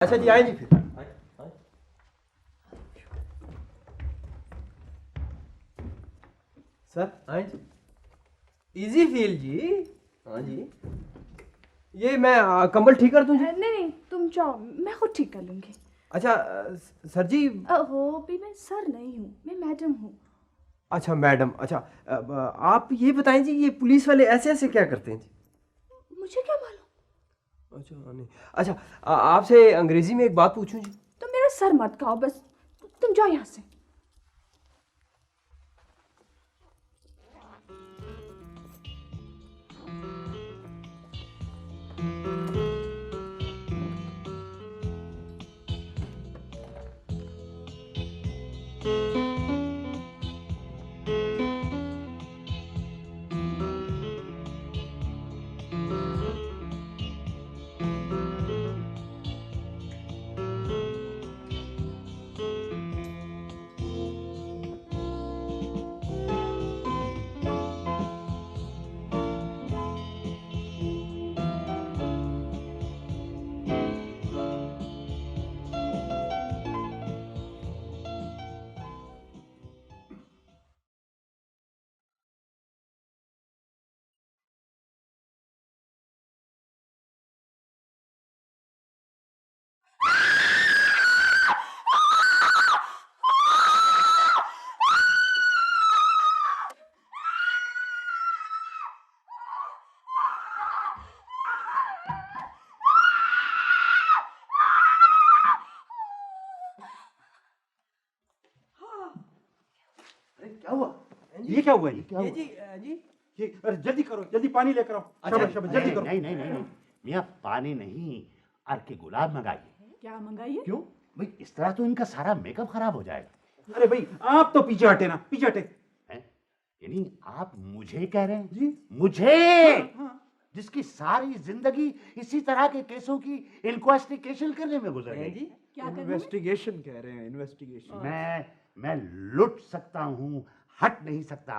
अच्छा जी, आए जी फिर। सर आए जी। इजी फील जी। हाँ जी, ये मैं कंबल ठीक कर दूं जी? नहीं नहीं, तुम जाओ, मैं खुद ठीक कर लूंगी। अच्छा सर जी। हो भी मैं सर नहीं हूँ, मैं मैडम हूँ। अच्छा मैडम, अच्छा आप ये बताएं जी, ये पुलिस वाले ऐसे ऐसे क्या करते हैं जी? मुझे क्या मालूम। अच्छा नहीं, अच्छा आपसे अंग्रेजी में एक बात पूछूं जी? तुम मेरा सर मत खाओ बस, तुम जाओ यहाँ से। क्या हुआ? ये क्या हुआ? ये जी जी। ये अरे जल्दी करो, जल्दी पानी लेकर आओ। शाबाश शाबाश, जल्दी करो। नहीं नहीं नहीं नहीं मियाँ, पानी नहीं, अर्के गुलाब मंगाइए। क्या मंगाइए? क्यों? भाई इस तरह तो इनका सारा मेकअप खराब हो जाएगा। अरे भाई आप तो पीछे हटे ना, पीछे हटे। हैं? यानी आप मुझे कह रहे हैं? जी मुझे, हाँ। जिसकी सारी जिंदगी इसी तरह के केसों की इन्वेस्टिगेशन करने में गुजर हैं गई। जी। क्या करना है? इन्वेस्टिगेशन कह रहे हैं, इन्वेस्टिगेशन। मैं लुट सकता हूँ, हट नहीं सकता।